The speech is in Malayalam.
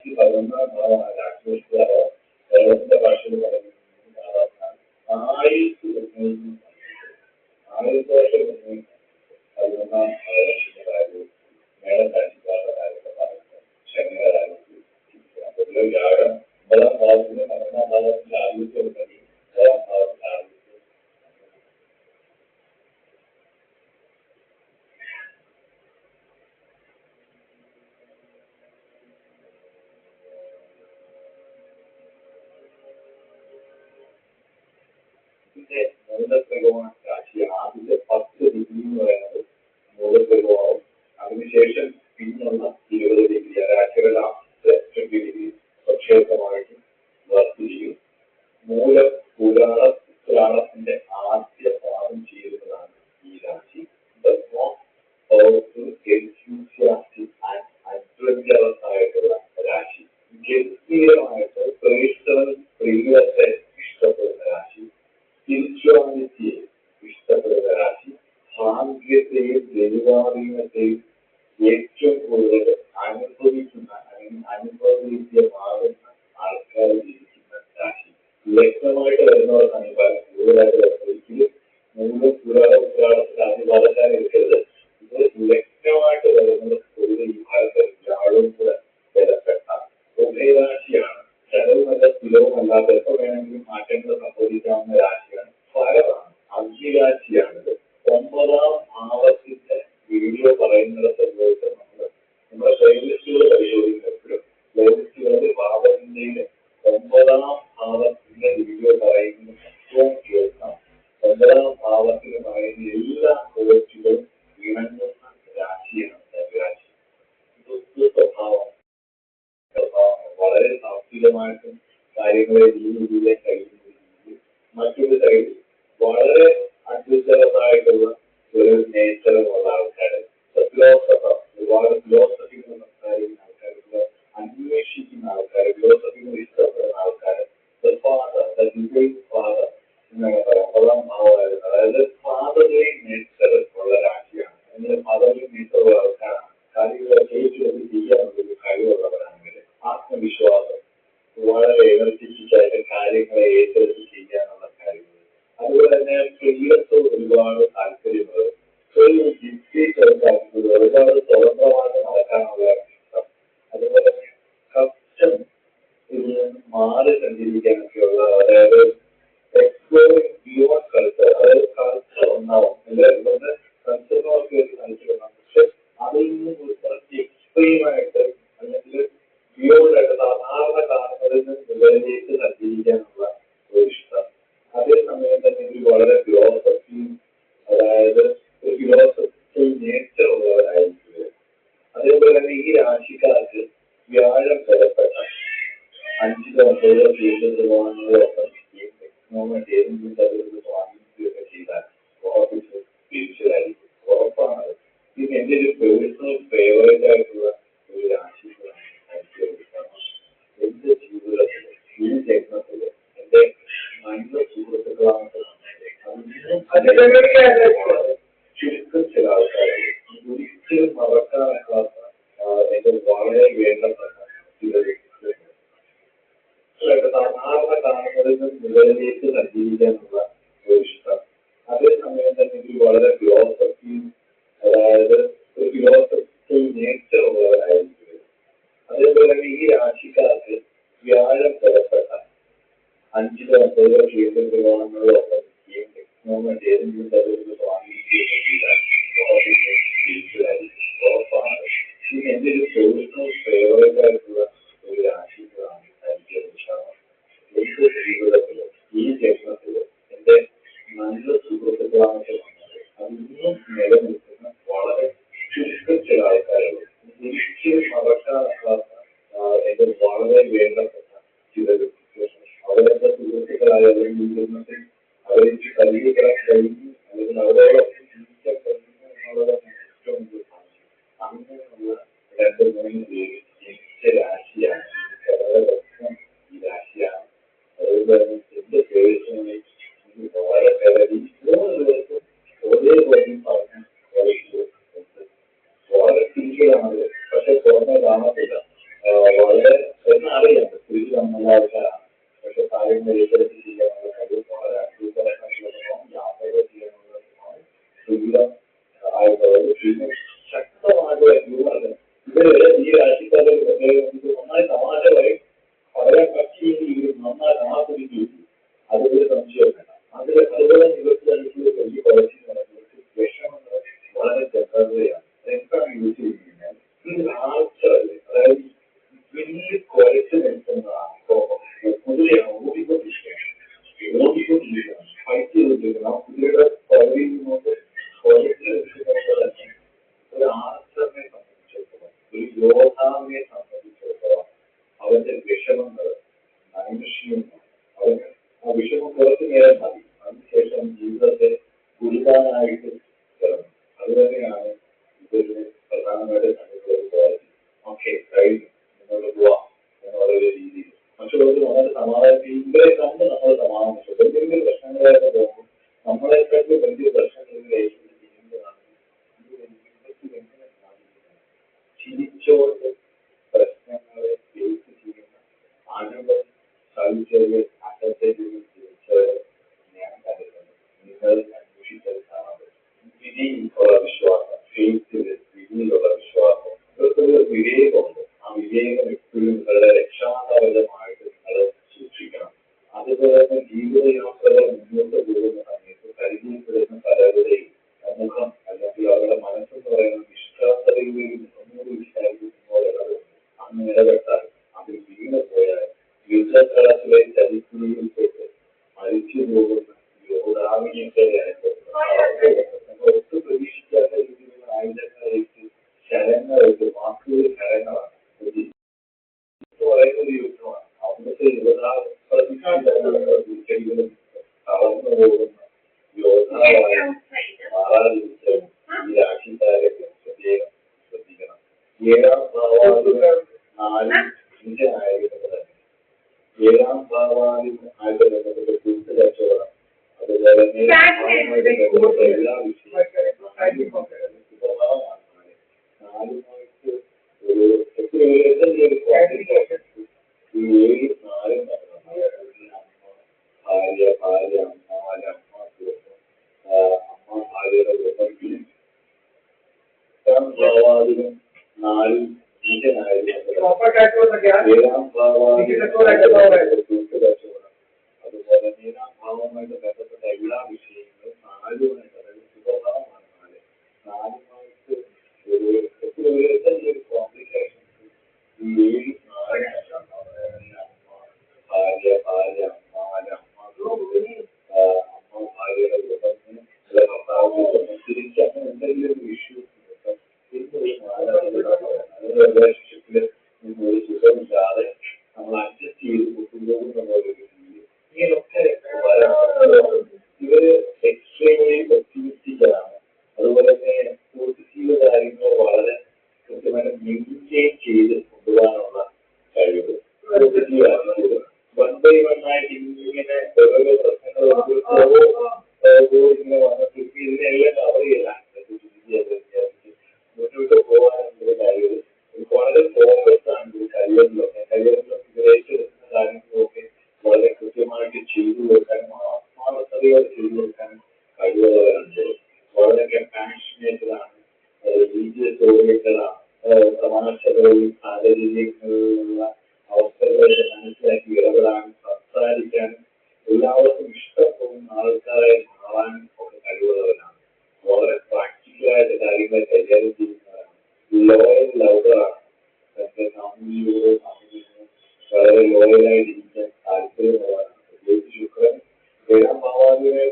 ഈ 11ാം ഭാവമാണ് രാഷ്ട്രീയ കേരളത്തിന്റെ ഭാഷയിൽ പറയുന്നത് സാധാരണ ആയുസ് നിർണ്ണയിക്കുന്ന ആയുസ് ഭാഷ നിർണ്ണയിക്കുന്ന 11ാം ഭാവത്തിന്റെ കാര്യവും മേളം രാശിക്കാരുടെ കാര്യമൊക്കെ പറയുന്നത് ശനിയുടെ കാര്യത്തിൽ പൊതുവെ വ്യാഴം 9ാം ഭാവത്തിന് 11ാം ഭാവത്തിന്റെ ആയുസ് ഉണ്ടെങ്കിൽ 9ാം ഭാവത്തിന്റെ ആയുസ് മൂലത്രികോണ രാശി ആദ്യത്തെ 10 ഡിഗ്രി എന്ന് പറയുന്നത് മൂലത്രികോണവും അതിനുശേഷം പിന്നുള്ള 20 ഡിഗ്രി രാശിയുടെ ലാസ്റ്റ് 20 ഡിഗ്രി പ്രക്ഷേപമായിട്ട് വർക്ക് ചെയ്യും. മൂലം പുരാണത്തിന്റെ ആദ്യ പാദം ചെയ്യുന്നതാണ് ഈ രാശി. അഡ്വഞ്ചറസ് ആയിട്ടുള്ള രാശി, ഗംഭീരമായിട്ട് പേഴ്സണൽ പ്രിയത്തെ ഇഷ്ടപ്പെടുന്ന രാശി, സ്പിരിച്വാലിറ്റിയെ ഇഷ്ടപ്പെടുന്ന രാശി, ഭാഗ്യത്തെയും ദൈവാധീനത്തെയും ഏറ്റവും കൂടുതൽ അനുഭവിക്കുന്ന അല്ലെങ്കിൽ അനുഭവവേദ്യമാകുന്ന ആൾക്കാർ ജീവിക്കുന്ന രാശി. വ്യക്തമായിട്ട് വരുന്നവർക്കാണ് ഈ കാലം കൂടുതലായിട്ട് വരുന്നത്. ഒരിക്കലും മൂന്ന് പുരാണത്തിൽ ആദ്യപാദക്കാരെ എടുക്കരുത്. ഇത് വ്യക്തമായിട്ട് വരുന്നത് പൊതുവെ ഈ കാലത്ത് വ്യാഴവും കൂടെ ബലപ്പെട്ട ഉഭയരാശിയാണ്. ചെലവുമല്ല സ്ഥിരവുമല്ലാത്ത എപ്പോൾ വേണമെങ്കിലും മാറ്റങ്ങൾ സംഭവിക്കാവുന്ന രാശിയാണ്. ഫലമാണ് അഗ്നിരാശിയാണിത്. 9ാം ഭാവത്തിന്റെ വീഡിയോ പറയുന്നിടത്ത് ഉപയോഗിച്ച് നമ്മുടെ പ്ലേലിസ്റ്റുകൾ പരിശോധിക്കുമ്പോഴും പ്ലേലിസ്റ്റുകളിൽ ഭാവത്തിന്റെ 9ാം ഭാവത്തിന്റെ വീഡിയോ പറയുന്ന ഏറ്റവും കേൾക്കാം. 9ാം ഭാവത്തിന് പറയുന്ന എല്ലാ കോഴ്സുകളും ഇണങ്ങുന്ന രാശിയാണ് രാശി. സ്വഭാവം വളരെ സാത്വികമായിട്ടും കാര്യങ്ങളെ രീതിയിലെ കഴിയുന്ന മറ്റൊരു സൈഡ് വളരെ അഡ്വഞ്ചറസായിട്ടുള്ള ഒരു നേച്ചറുള്ള ആൾക്കാർ, ഫിലോസഫർ, ഒരുപാട് ഫിലോസഫികൾ സംസാരിക്കുന്ന ആൾക്കാർ, അന്വേഷിക്കുന്ന ആൾക്കാർ, ഫിലോസഫികൾ ഇഷ്ടപ്പെടുന്ന ആൾക്കാർ, ഫാദർ എന്നൊക്കെ പറയാം. 9ാം ഭാവമായിരുന്നു. അതായത് ഫാദറിലെ നേച്ചർ ഉള്ള രാശിയാണ്. അല്ലെങ്കിൽ ഫാദറിലെ നേച്ചർ ഉള്ള ആൾക്കാരാണ്. കാര്യങ്ങളെ ചെയ്യിച്ചൊക്കെ ചെയ്യാനുള്ള കഴിവുള്ളവരാണെങ്കിൽ ആത്മവിശ്വാസം, വളരെ എനർജറ്റിക്കായിട്ട് കാര്യങ്ങളെ ഏറ്റെടുത്ത് ചെയ്യാനുള്ള കാര്യങ്ങൾ, അതുപോലെ തന്നെ ഫ്രീഡത്തോട് ഒരുപാട് താല്പര്യമുള്ളത്, ഒരുപാട് സ്വതന്ത്രമായിട്ട് നടക്കാനുള്ള ഇഷ്ടം, അതുപോലെ തന്നെ കഷ്ടം മാറി സഞ്ചരിക്കാനൊക്കെയുള്ള, അതായത് എക്സ്പ്ലോറിംഗ് ബിയോണ്ട് കൾച്ചർ, അതായത് കൾച്ചർ ഉണ്ടാവും എല്ലാവരും കൾച്ചറിനൊക്കെ ഒരു കൾച്ചർ ഉണ്ടാവും. പക്ഷെ അതിൽ നിന്ന് കുറച്ച് എക്സ്ട്രീമായിട്ട് അല്ലെങ്കിൽ ബിയോണ്ടായിട്ട് സാധാരണ കാണുന്നതിൽ നിന്ന് മുകളിലേക്ക് സഞ്ചരിക്കാനുള്ള ഒരു ഇഷ്ടം. അതേസമയം തന്നെ ഇത് വളരെ ഫിലോസഫിയും, അതായത് ഒരു ഫിലോസഫിക്കൽ നേച്ചർ ഉള്ളവരായിരിക്കും. അതേപോലെ തന്നെ ഈ രാശിക്കാർക്ക് വ്യാഴം ബലപ്പെട്ട 5-9 ജീവിതത്തിലൊപ്പം എക്കണോമിക് ഏതെങ്കിലും തരത്തിൽ സ്വാധീനിക്കുകയൊക്കെ ചെയ്താൽ ഓഫീസ് സ്പിരിച്വലായിരിക്കും. ഉറപ്പാണ്. ഇത് എൻ്റെ ഒരു പേഴ്സണൽ ഫേവറേറ്റ് ആയിട്ടുള്ള ഒരു രാശികളാണ്. എന്റെ ജീവിതത്തിൽ ഈ ജന്മത്തിൽ എന്റെ നല്ല സുഹൃത്തുക്കളാണ്. ചുരുക്കം ചില ആൾക്കാർ ഒരിക്കലും മറക്കാനാകാത്ത എന്റെ വളരെ വേണ്ടപ്പെട്ട ചില വ്യക്തികളുണ്ട്. സാധാരണ കാണുന്നതിൽ നിന്ന് മുകളിലേക്ക് സഞ്ചരിക്കാനുള്ള ഒരു ഇഷ്ടം. അതേസമയം തന്നെ ഇത് വളരെ ഫിലോസഫിയും, അതായത് ഒരു ഫിലോസഫിക്കൽ നേച്ചർ ഉള്ളവരായിരിക്കും. അതേപോലെ തന്നെ ഈ രാശിക്കാർക്ക് വ്യാഴം ബലപ്പെട്ട 5-9 ക്ഷേത്രങ്ങളോടൊപ്പം എക്കണോമിക് ഏതെങ്കിലും തരത്തിൽ സ്വാധീനിക്കുകയൊക്കെ ചെയ്താൽ ഉറപ്പാണ്. ഇത് എൻ്റെ ഒരു പേഴ്സണൽ ഫേവറേറ്റ് ആയിട്ടുള്ള ഒരു രാശികളാണ്. എന്റെ ജീവിതത്തിൽ ഈ ജന്മത്തിൽ എന്റെ നല്ല സുഹൃത്തുക്കളായിട്ട് വന്നത് അതിന്നും നിലനിൽക്കുന്ന വളരെ ചുരുക്കം ചില ആൾക്കാരുകൾ. ഒരിക്കലും മറക്കാനാകാത്ത എന്റെ വളരെ വേണ്ടപ്പെട്ട ചില വ്യക്തിത്വങ്ങൾ. അവരുടെ സുഹൃത്തുക്കളായാലും ഈ ജന്മത്തിൽ അവർക്ക് കലികളാൻ കഴിഞ്ഞു, അല്ലെങ്കിൽ അവരോടൊപ്പം ജീവിക്കാൻ കഴിഞ്ഞു എന്നുള്ളതാണ് ഏറ്റവും വലിയ ഭാഗ്യം. അങ്ങനെയുള്ള 2-3 പേര് എന്റെ രാശിയാണ്. വളരെ പ്രശ്നം ഈ രാശിയാണ്. അതുകൊണ്ട് തന്നെ എന്റെ പേഴ്സണലി വളരെ കലരി 3 പേർക്കും ഒരേപോലെ പറഞ്ഞ വളരെ തിരികെയാണത്. പക്ഷെ പുറമെ കാണത്തില്ല. വളരെ നന്നായി തമാശ പറയും, പറയാൻ പറ്റിയെങ്കിൽ നന്നായി ആസ്വദിക്കുകയും ചെയ്യും. അതൊരു സംശയം വേണ്ട. അതുപോലെ ഇവർക്ക് തന്നെ വലിയ ക്വാളിറ്റി ഇവർക്ക് വിഷമങ്ങൾ വളരെ ജാഗ്രതയാണ്. എന്താണ് യൂസ് ചെയ്യുന്നത്? ഈ ആൾക്കാര് അതായത് വലിയ കുഴച്ച് നിൽക്കുന്നതാണ്. ഇപ്പോൾ കുതിരയാണ് ഓടിക്കൊണ്ടിരിക്കുകയാണ്, ഫൈറ്റ് ചെയ്തിരിക്കണം. ആ കുതിരയുടെ പകുതിയിൽ നിന്നോട്ട് കുഴച്ച് നിൽക്കുന്നത് തന്നെ ഒരു ആർച്ചറിനെ സംബന്ധിച്ചിടത്തോളം, ഒരു യോദ്ധാവിനെ സംബന്ധിച്ചിടത്തോളം അവന്റെ വിഷമങ്ങൾ നൈമിഷികമാണ്. അവന് ആ വിഷമം കുറച്ചു നേരം മതി, അതിനുശേഷം ജീവിതത്തെ കുരുതാനായിട്ട് ഇറങ്ങും. അതുതന്നെയാണ് ഇതിന് പ്രധാനമായിട്ട് കണ്ടിട്ടുള്ള ഓക്കെ കഴിഞ്ഞു, മുന്നോട്ട് പോവാം എന്നുള്ളൊരു രീതിയിൽ മറ്റുള്ളവർക്ക് നമ്മൾ സമാധാനം ഇവരെ കണ്ട് നമ്മൾ സമാധാനിച്ചു. എന്തെങ്കിലും പ്രശ്നങ്ങളായിട്ട് പോകുമ്പോൾ നമ്മളെക്കാളും വലിയ പ്രശ്നങ്ങളിലേക്ക് ചെയ്യുന്നതാണ് എങ്ങനെ സാധിക്കുന്നത്. ചിരിച്ചോണ്ട് പ്രശ്നങ്ങളെ ഫേസ് ചെയ്യുന്ന അനുഭവം സഹിച്ചവരെ അകത്തേക്ക് തിരിച്ചവരെ ഞാൻ കരുതുന്നു. നിങ്ങൾ അന്വേഷിച്ചത് കാണാൻ വിധിയിലുള്ള വിശ്വാസം, ഫെയ്ത്തിൽ വിധിയിലുള്ള വിശ്വാസം, ഇവർക്കൊരു വിവേകമുണ്ട്. ആ വിവേകം എപ്പോഴും നിങ്ങളുടെ രക്ഷാകവചമായിട്ട് നിങ്ങൾ സൂക്ഷിക്കണം. അതുപോലെ തന്നെ ജീവിതയാത്രകൾ മുന്നോട്ട് പോകുന്ന സമയത്ത് പരിചയപ്പെടുന്ന പലരുടെയും സമൂഹം അല്ലെങ്കിൽ അവരുടെ മനസ്സെന്ന് പറയുന്ന നിഷ്ഠാന്തതയിലും ഒന്നുകൂടി വിചാരിക്കുന്നവരുണ്ട്. അന്ന് ഇടപെട്ടാൽ അതിൽ വീണ് പോയാൽ യുദ്ധക്കളത്തിലെ ചരിത്രയിൽപ്പെട്ട് മരിച്ചു പോകുന്ന യോദ്ധാവിനെയൊക്കെ നമ്മൾ ഒട്ടും പ്രതീക്ഷിക്കാത്ത രീതിയിലുള്ള ആയുധങ്ങളായിട്ട് ശരങ്ങളായിട്ട് വാക്കുകൾ ശരങ്ങളാണ്. പറയുന്ന ഒരു യുദ്ധമാണ്. അവിടുത്തെ യോദ്ധാവ് തളർന്നു പോകുന്ന യോദ്ധാവായി മാറാതിരിക്കാൻ ഈ രാഷ്ട്രീയക്കാരൊക്കെ പ്രത്യേകം ശ്രദ്ധിക്കണം. ഏഴാം ഭാവാദികൾ 4 ഇന്ത്യനായകരുടെ തന്നെ ഏഴാം ഭാവാദികളായിട്ട് ബന്ധപ്പെട്ട കൂട്ട് കച്ചവടം, അതുപോലെ തന്നെ എല്ലാ വിഷയങ്ങളും നാലുമായിട്ട് ഒരു ഒരു കോമ്പിനേഷൻ ഈ 7 4 ഭാര്യ ഭാര്യ അമ്മ അമ്മ അമ്മ ഭാര്യയുടെ കുടുംബം ഭാവാദികം 4 ഇന്ത്യനായിരുന്നു. ഏഴാം ഭാവാദികൾ കൂട്ട് കച്ചവടം, അതുപോലെ 7-ാം ഭാവവുമായിട്ട് ബന്ധപ്പെട്ട എല്ലാ വിഷയങ്ങളും 4-ുമായിട്ട്, അതായത് സുഖഭാവമാണ് 4-ുമായിട്ട് ഒരു കോംപ്ലിക്കേഷൻസ് ഈ 7 4-നായിട്ടാണ്. അമ്മ ഭാര്യ ഭാര്യ അമ്മ അമ്മ ഭാര്യയുടെ കുടുംബത്തിന് ഭർത്താവ് തിരിച്ച് അങ്ങനെ എന്തെങ്കിലും ഒരു ഇഷ്യൂസ് റിലേഷൻഷിപ്പിൽ ഒരു സുഖമില്ലാതെ നമ്മൾ അഡ്ജസ്റ്റ് ചെയ്ത് കൊണ്ടുപോകുന്ന ഒരു രീതി, ഇങ്ങനെയൊക്കെ ഇവര് എക്സ്ട്രീംലി ഒപ്റ്റിമിസ്റ്റിക്കാണ്. അതുപോലെ തന്നെ പോസിറ്റീവ് കാര്യങ്ങൾ വളരെ കൃത്യമായിട്ട് മെയിൻറ്റെയിൻ ചെയ്ത് കൊണ്ടുപോകാനുള്ള കഴിവ്, പോസിറ്റീവ് ആറ്റിറ്റ്യൂഡ്. 1 by 1 ആയിട്ട് ഇങ്ങനെ ഓരോ പ്രശ്നങ്ങൾ ഇങ്ങനെ വന്നിട്ട് ഇതിനെല്ലാം കവർ ചെയ്യാൻ മുന്നോട്ട് പോകാനുള്ള കഴിവ് വളരെ ഫോക്കസ് ആണ്. കരിയറിലൊക്കെ ഏറ്റെടുക്കുന്ന കാര്യങ്ങളൊക്കെ വളരെ കൃത്യമായിട്ട് ചെയ്തു കൊടുക്കാനും ആത്മാർത്ഥതയോടെ ചെയ്തു കൊടുക്കാനും കഴിവുള്ളവരുണ്ട്. വളരെ പാഷനേറ്റഡാണ്, റിലീജിയസ് ഓറിയന്റഡാണ്. തമാശകളിലും സാഹചര്യങ്ങളിലുള്ള അവസ്ഥകളെ മനസ്സിലാക്കി ഇടപെടാനും സംസാരിക്കാനും എല്ലാവർക്കും ഇഷ്ടപ്പെടുന്ന ആൾക്കാരെ മാറാനും ഒക്കെ കഴിവുള്ളവരാണ്. വളരെ പ്രാക്ടിക്കലായിട്ട് കാര്യങ്ങൾ കൈകാര്യം ചെയ്യുന്നവരാണ്. ലോയൽ ലവറാണ്. തന്റെ ഫാമിലിയോട് വളരെ ലോയലായിട്ടിരിക്കാൻ താല്പര്യമുള്ളവരാണ്. പ്രത്യേകിച്ച് ശുക്രൻ 7-ാം ഭാവാദികളെ